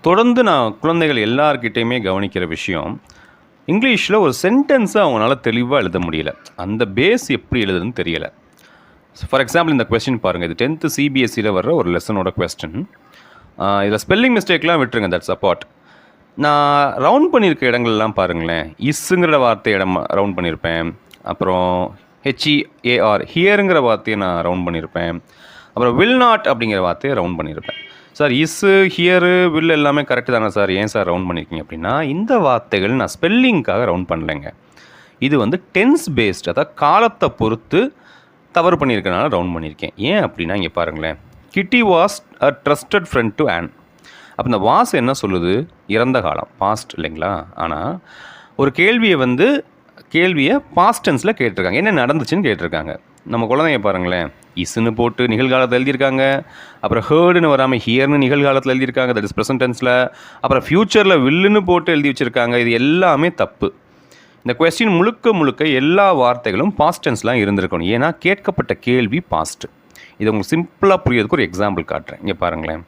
தொடர்ந்து நான் குழந்தைகள் எல்லார்கிட்டையுமே கவனிக்கிற விஷயம், இங்கிலீஷில் ஒரு சென்டென்ஸை அவங்களால தெளிவாக எழுத முடியல. அந்த பேஸ் எப்படி எழுதுதுன்னு தெரியலை. ஃபார் எக்ஸாம்பிள் இந்த கொஸ்டின் பாருங்கள். இது 10th சிபிஎஸ்சியில் வர்ற ஒரு லெசனோட கொஸ்டின். இதில் ஸ்பெல்லிங் மிஸ்டேக்லாம் விட்டுருங்க, தட்ஸ் அப்பார்ட். நான் ரவுண்ட் பண்ணியிருக்க இடங்கள்லாம் பாருங்களேன். இஸ்ஸுங்கிற வார்த்தையை ரவுண்ட் பண்ணியிருப்பேன். அப்புறம் HEAR ஹியருங்கிற வார்த்தையை நான் ரவுண்ட் பண்ணியிருப்பேன். அப்புறம் வில் நாட் அப்படிங்கிற வார்த்தையை ரவுண்ட் பண்ணியிருப்பேன். சார் இஸ்ஸு ஹியரு வில் எல்லாமே கரெக்டு தானே சார், ஏன் சார் ரவுண்ட் பண்ணியிருக்கீங்க அப்படின்னா, இந்த வார்த்தைகள் நான் ஸ்பெல்லிங்காக ரவுண்ட் பண்ணலைங்க. இது வந்து டென்ஸ் பேஸ்ட், அதாவது காலத்தை பொறுத்து தவறு பண்ணியிருக்கனால ரவுண்ட் பண்ணியிருக்கேன். ஏன் அப்படின்னா இங்கே பாருங்களேன். கிட்டி was a trusted friend to on. அப்போ இந்த வாஸ் என்ன சொல்லுது? இறந்த காலம், பாஸ்ட் இல்லைங்களா? ஆனால் ஒரு கேள்வியை பாஸ்ட் டென்ஸில் கேட்டிருக்காங்க. என்ன நடந்துச்சுன்னு கேட்டிருக்காங்க. நம்ம குழந்தைங்க பாருங்களேன், இஸ்ன்னு போட்டு நிகழ்காலத்தில் எழுதியிருக்காங்க. அப்புறம் ஹேர்டுன்னு வராமல் ஹியர்னு நிகழ்காலத்தில் எழுதியிருக்காங்க, தட் இஸ் ப்ரெசன்ட் டென்ஸில். அப்புறம் ஃப்யூச்சரில் வில்லுன்னு போட்டு எழுதி வச்சுருக்காங்க. இது எல்லாமே தப்பு. இந்த கொஸ்டின் முழுக்க எல்லா வார்த்தைகளும் பாஸ்ட் டென்ஸ்லாம் இருந்திருக்கணும். ஏன்னா கேட்கப்பட்ட கேள்வி பாஸ்ட். இது உங்களுக்கு சிம்பிளாக புரியறதுக்கு ஒரு எக்ஸாம்பிள் காட்டுறேன். இங்கே பாருங்களேன்.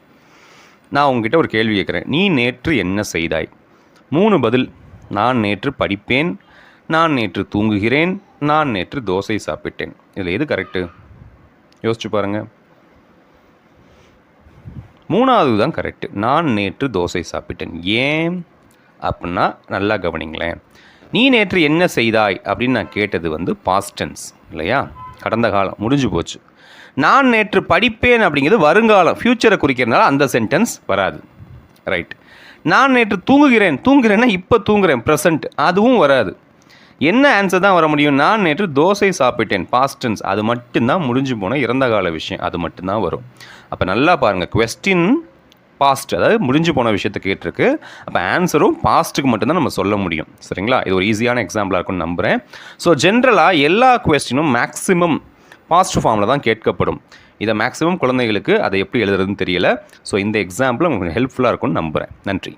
நான் உங்ககிட்ட ஒரு கேள்வி கேட்குறேன். நீ நேற்று என்ன செய்தாய்? 3 பதில். நான் நேற்று படிப்பேன், நான் நேற்று தூங்குகிறேன், நான் நேற்று தோசை சாப்பிட்டேன். இதில் எது கரெக்டு? யோசிச்சு பாருங்கள். 3வது தான் கரெக்டு. நான் நேற்று தோசை சாப்பிட்டேன். ஏன் அப்படின்னா நல்லா கவனிங்களேன். நீ நேற்று என்ன செய்தாய் அப்படின்னு நான் கேட்டது வந்து பாஸ்ட் டென்ஸ் இல்லையா? கடந்த காலம், முடிஞ்சு போச்சு. நான் நேற்று படிப்பேன் அப்படிங்கிறது வருங்காலம், ஃப்யூச்சரை குறிக்கிறதுனால அந்த சென்டென்ஸ் வராது. ரைட். நான் நேற்று தூங்குகிறேன்னா இப்போ தூங்குறேன், ப்ரெசண்ட், அதுவும் வராது. என்ன ஆன்சர் தான் வர முடியும்? நான் நேற்று தோசை சாப்பிட்டேன், பாஸ்ட் டென்ஸ். அது மட்டும்தான் முடிஞ்சு போன இறந்த கால விஷயம், அது மட்டும்தான் வரும். அப்போ நல்லா பாருங்கள், கொஸ்டின் பாஸ்ட், அதாவது முடிஞ்சு போன விஷயத்தை கேட்டிருக்கு. அப்போ ஆன்சரும் பாஸ்ட்டுக்கு மட்டும்தான் நம்ம சொல்ல முடியும். சரிங்களா? இது ஒரு ஈஸியான எக்ஸாம்பிளாக இருக்கும்னு நம்புகிறேன். ஸோ ஜென்ரலாக எல்லா கொஸ்டினும் மேக்ஸிமம் பாஸ்ட் ஃபார்மில் தான் கேட்கப்படும். இதை மேக்ஸிமம் குழந்தைகளுக்கு அதை எப்படி எழுதுறதுன்னு தெரியல. ஸோ இந்த எக்ஸாம்பிள் உங்களுக்கு ஹெல்ப்ஃபுல்லாக இருக்கும்னு நம்புகிறேன். நன்றி.